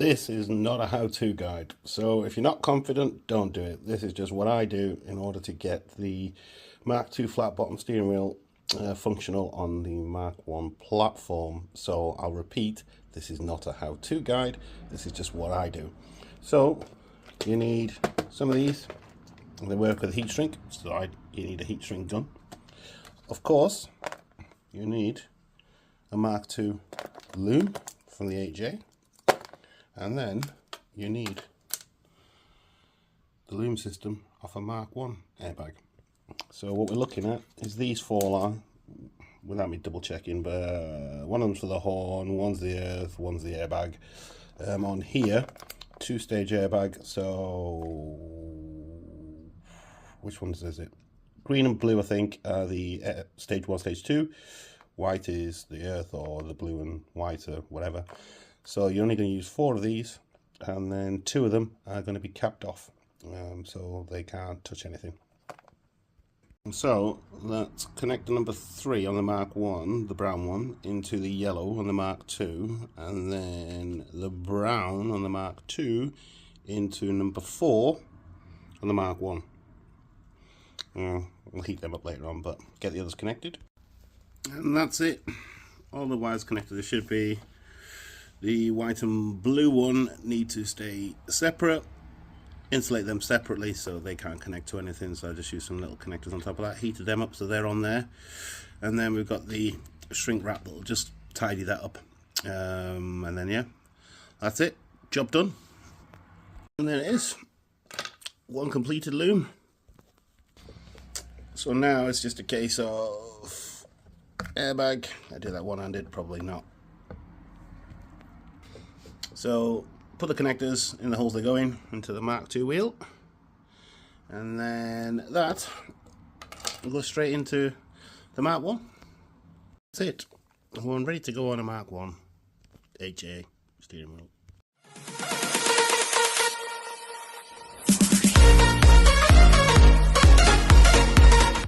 This is not a how-to guide, so if you're not confident, don't do it. This is just what I do in order to get the Mark II flat bottom steering wheel functional on the Mark I platform. So I'll repeat, this is not a how-to guide, this is just what I do. So you need some of these, they work with a heat shrink, so you need a heat shrink gun. Of course, you need a Mark II loom from the 8J. And then you need the loom system off a Mark I airbag. So what we're looking at is these four are, without me double checking, but one of them's for the horn, one's the earth, one's the airbag. On here, two-stage airbag, so which ones is it? Green and blue, I think, are the stage 1, stage 2. White is the earth, or the blue and white, or whatever. So you're only going to use 4 of these, and then 2 of them are going to be capped off, so they can't touch anything. So let's connect the number 3 on the Mark I, the brown one, into the yellow on the Mark II, and then the brown on the Mark II into number 4 on the Mark I. We'll heat them up later on, but get the others connected. And that's it. All the wires connected. There should be. The white and blue one need to stay separate. Insulate them separately so they can't connect to anything. So I just use some little connectors on top of that. Heated them up so they're on there. And then we've got the shrink wrap that'll just tidy that up. And then yeah, that's it. Job done. And there it is. One completed loom. So now it's just a case of airbag. I did that one-handed, probably not. So put the connectors in the holes they go in into the Mark II wheel, and then that will go straight into the Mark I. That's it. We're ready to go on a Mark I 8J steering wheel.